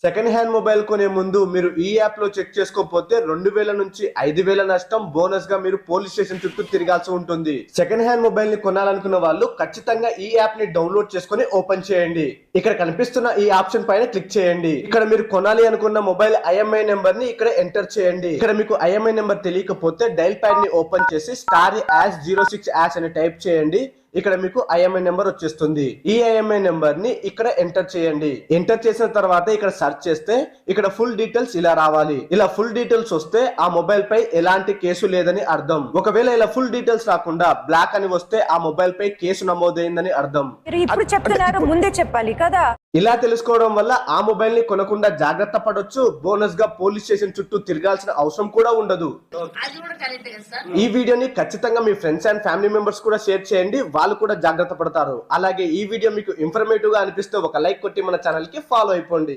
Second hand mobile కొనే ముందు మీరు ఈ యాప్ లో చెక్ చేసుకోకపోతే 2000 నుంచి 5000 నష్టం బోనస్ గా మీరు పోలీస్ స్టేషన్ చుట్టూ తిరగాల్సి ఉంటుంది. సెకండ్ హ్యాండ్ మొబైల్ ని కొనాలనుకున్న వాళ్ళు ఖచ్చితంగా ఈ యాప్ ని డౌన్లోడ్ చేసుకుని ఓపెన్ చేయండి. ఇక్కడ కనిపిస్తున్న ఈ ఆప్షన్ పైన క్లిక్ చేయండి. ఇక్కడ మీరు కొనాలి అనుకున్న మొబైల్ IMEI నెంబర్ ని ఇక్కడ ఎంటర్ చేయండి. ఇక్కడ మీకు IMEI నెంబర్ తెలియకపోతే డైల్ ప్యాడ్ ని ఓపెన్ చేసి *#06# అని టైప్ చేయండి. ఇక్కడ మీకు IMEI నెంబర్ వచ్చేస్తుంది. ఈ IMEI నెంబర్ ని ఇక్కడ ఎంటర్ చేయండి. ఎంటర్ చేసిన తర్వాత ఇక్కడ సెర్చ్ చేస్తే ఇక్కడ ఫుల్ డీటెయిల్స్ ఇలా రావాలి. ఇలా ఫుల్ డీటెయిల్స్ వస్తే ఆ మొబైల్ పై ఎలాంటి కేసు లేదని అర్థం. ఒకవేళ ఇలా ఫుల్ డీటెయిల్స్ రాకుండా బ్లాక్ అని వస్తే ఆ మొబైల్ పై కేసు నమోదైందని అర్థం. ఇప్పుడు చెప్తున్నారు, ముందే చెప్పాలి కదా. ఇలా తెలుసుకోవడం వల్ల ఆ మొబైల్ ని కొనకుండా జాగ్రత్త పడొచ్చు. బోనస్ గా పోలీస్ స్టేషన్ చుట్టూ తిరగాల్సిన అవసరం కూడా ఉండదు. ఈ వీడియోని ఖచ్చితంగా మీ ఫ్రెండ్స్ అండ్ ఫ్యామిలీ మెంబర్స్ కూడా షేర్ చేయండి. వాళ్ళు కూడా జాగ్రత్త పడతారు. అలాగే ఈ వీడియో మీకు ఇన్ఫర్మేటివ్ గా అనిపిస్తే ఒక లైక్ కొట్టి మన ఛానల్ కి ఫాలో అయిపోండి.